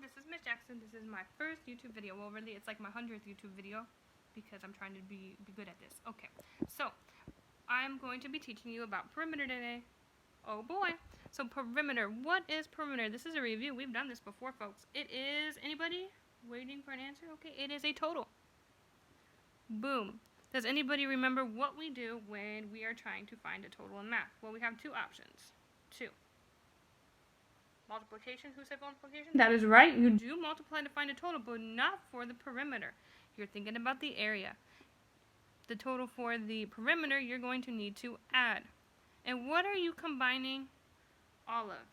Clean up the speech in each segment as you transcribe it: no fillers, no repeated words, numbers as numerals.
This is Miss Jackson. This is my first YouTube video. Well, really, it's like my 100th YouTube video because I'm trying to be good at this. Okay, so I'm going to be teaching you about perimeter today. Oh boy. So perimeter. What is perimeter? This is a review. We've done this before, folks. It is, anybody waiting for an answer? Okay, it is a total. Boom. Does anybody remember what we do when we are trying to find a total in math? Well, we have two options. Multiplication. Who said multiplication? That is right. You do multiply to find a total, but not for the perimeter. You're thinking about the area. The total for the perimeter, you're going to need to add. And what are you combining all of?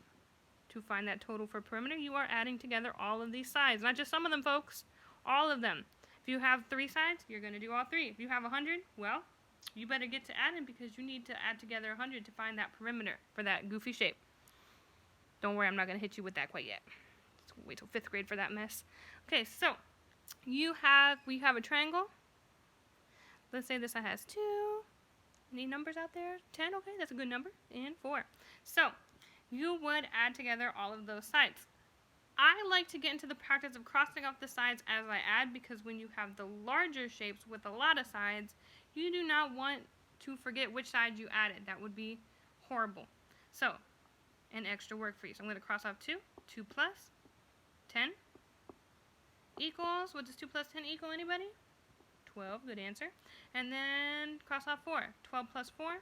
To find that total for perimeter, you are adding together all of these sides. Not just some of them, folks. All of them. If you have 3 sides, you're going to do all 3. If you have 100, well, you better get to adding because you need to add together 100 to find that perimeter for that goofy shape. Don't worry, I'm not going to hit you with that quite yet. Let's wait till 5th grade for that mess. Okay, so we have a triangle. Let's say this side has 2. Any numbers out there? 10, okay, that's a good number. And 4. So you would add together all of those sides. I like to get into the practice of crossing off the sides as I add because when you have the larger shapes with a lot of sides, you do not want to forget which side you added. That would be horrible. So an extra work for you. So I'm going to cross off 2. 2 plus 10 equals, what does 2 plus 10 equal, anybody? 12, good answer. And then cross off 4. 12 plus 4,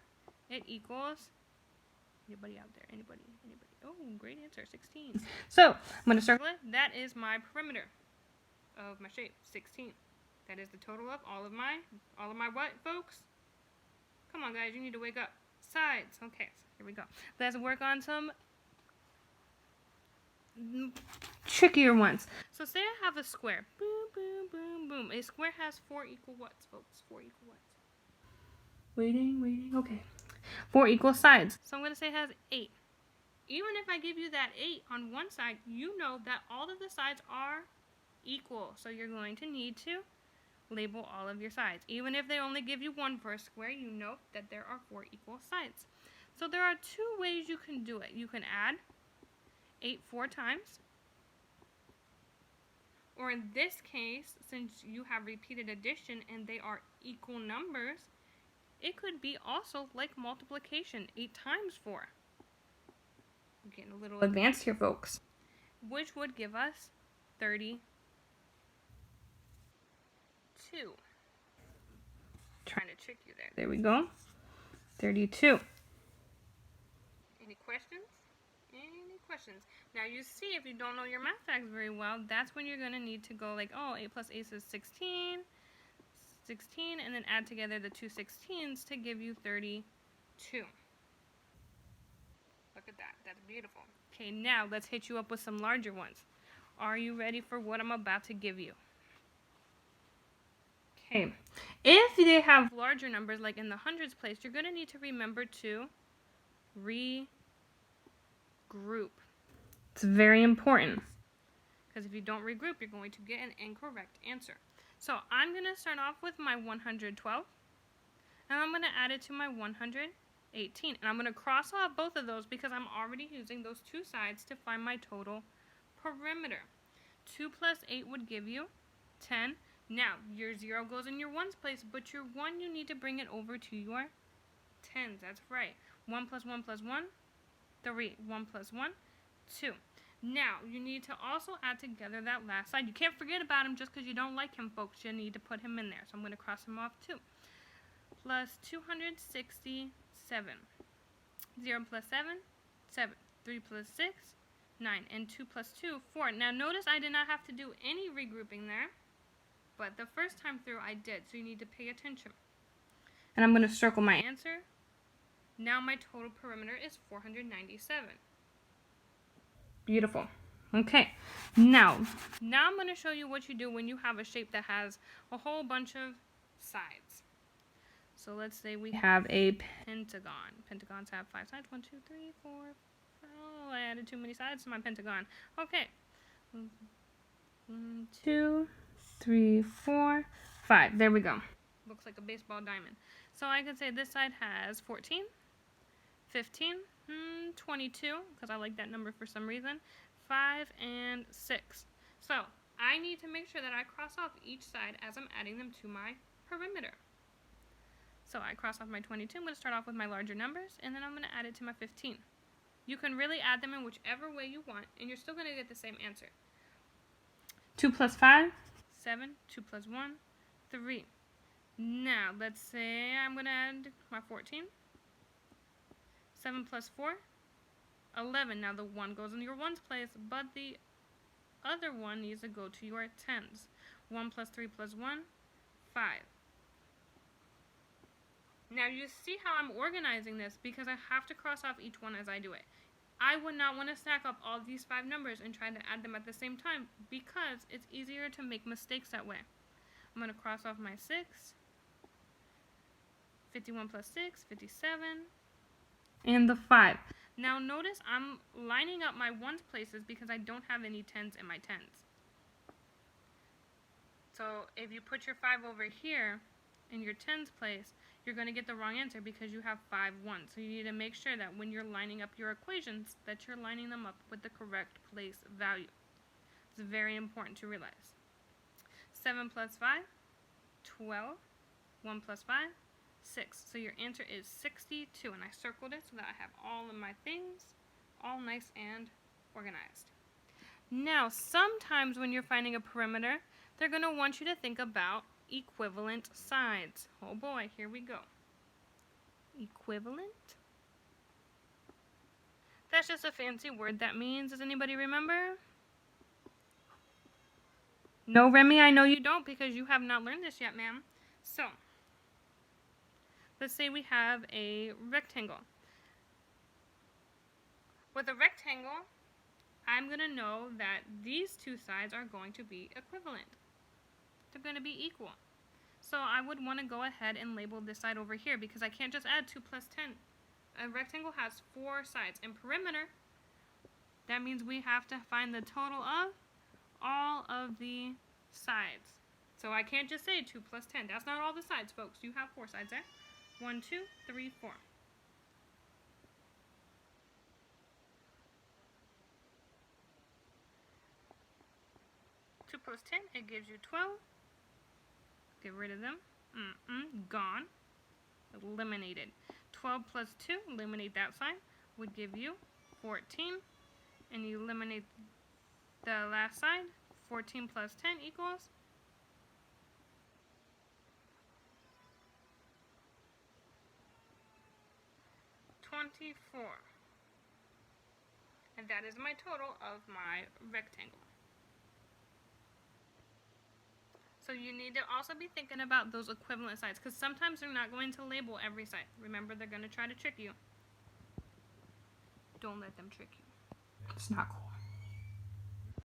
it equals, anybody out there? Anybody? Oh, great answer, 16. So I'm going to circle it. That is my perimeter of my shape, 16. That is the total of all of my what, folks? Come on, guys, you need to wake up. Sides. Okay, so here we go. Let's work on some trickier ones. So say I have a square. Boom, boom, boom, boom. A square has 4 equal whats, folks? 4 equal whats? Waiting. Okay. 4 equal sides. So I'm going to say it has 8. Even if I give you that 8 on one side, you know that all of the sides are equal. So you're going to need to label all of your sides. Even if they only give you 1 for a square, you know that there are 4 equal sides. So there are 2 ways you can do it. You can add 8 4 times. Or in this case, since you have repeated addition and they are equal numbers, it could be also like multiplication, 8 times 4. I'm getting a little advanced here, folks. Which would give us 32. Trying to trick you there. There we go. 32. Any questions? Any questions? Now you see, if you don't know your math facts very well, that's when you're going to need to go like, oh, 8 plus 8 is 16, and then add together the 2 16s to give you 32. Look at that. That's beautiful. Okay, now let's hit you up with some larger ones. Are you ready for what I'm about to give you? Okay, if they have larger numbers, like in the hundreds place, you're going to need to remember to regroup. It's very important, because if you don't regroup, you're going to get an incorrect answer. So I'm going to start off with my 112, and I'm going to add it to my 118. And I'm going to cross off both of those because I'm already using those 2 sides to find my total perimeter. 2 plus 8 would give you 10. Now, your 0 goes in your 1's place, but your 1, you need to bring it over to your 10s. That's right. 1 plus 1 plus 1, 3. 1 plus 1, 2. Now, you need to also add together that last side. You can't forget about him just because you don't like him, folks. You need to put him in there. So I'm going to cross him off, too. Plus 267. 0 plus 7, 7. 3 plus 6, 9. And 2 plus 2, 4. Now, notice I did not have to do any regrouping there. But the first time through I did, so you need to pay attention. And I'm going to circle my answer. Now my total perimeter is 497. Beautiful. Okay, now I'm going to show you what you do when you have a shape that has a whole bunch of sides. So let's say we have a pentagon. Pentagons have 5 sides. 1, 2, 3, 4. Oh, I added too many sides to my pentagon. Okay. 1, 2, 3, 4, 5. There we go. Looks like a baseball diamond. So I could say this side has 14, 15, 22, because I like that number for some reason, 5, and 6. So I need to make sure that I cross off each side as I'm adding them to my perimeter. So I cross off my 22. I'm going to start off with my larger numbers, and then I'm going to add it to my 15. You can really add them in whichever way you want, and you're still going to get the same answer. 2 plus 5, 7. 2 plus 1, 3. Now, let's say I'm going to add my 14. 7 plus 4, 11. Now, the 1 goes in your 1's place, but the other one needs to go to your 10's. 1 plus 3 plus 1, 5. Now, you see how I'm organizing this because I have to cross off each one as I do it. I would not want to stack up all these 5 numbers and try to add them at the same time because it's easier to make mistakes that way. I'm going to cross off my 6. 51 plus 6, 57. And the 5. Now notice I'm lining up my 1's places because I don't have any 10's in my 10's. So if you put your 5 over here in your 10's place, you're going to get the wrong answer because you have 5 1's. So you need to make sure that when you're lining up your equations that you're lining them up with the correct place value. It's very important to realize. 7 plus 5, 12. 1 plus 5, 6. So your answer is 62, and I circled it so that I have all of my things all nice and organized. Now, sometimes when you're finding a perimeter, they're going to want you to think about equivalent sides. Oh boy, here we go. Equivalent. That's just a fancy word that means, does anybody remember? No, Remy, I know you don't because you have not learned this yet, ma'am. So, let's say we have a rectangle. With a rectangle, I'm going to know that these two sides are going to be equivalent. They're going to be equal. So I would want to go ahead and label this side over here because I can't just add 2 plus 10. A rectangle has 4 sides. In perimeter, that means we have to find the total of all of the sides. So I can't just say 2 plus 10. That's not all the sides, folks. You have 4 sides there. 1, 2, 3, 4. Two plus 10, it gives you 12. Get rid of them. Gone. Eliminated. 12 plus 2, eliminate that side, would give you 14. And you eliminate the last side. 14 plus 10 equals 24. And that is my total of my rectangle. So you need to also be thinking about those equivalent sides because sometimes they're not going to label every side. Remember, they're going to try to trick you. Don't let them trick you. It's not cool.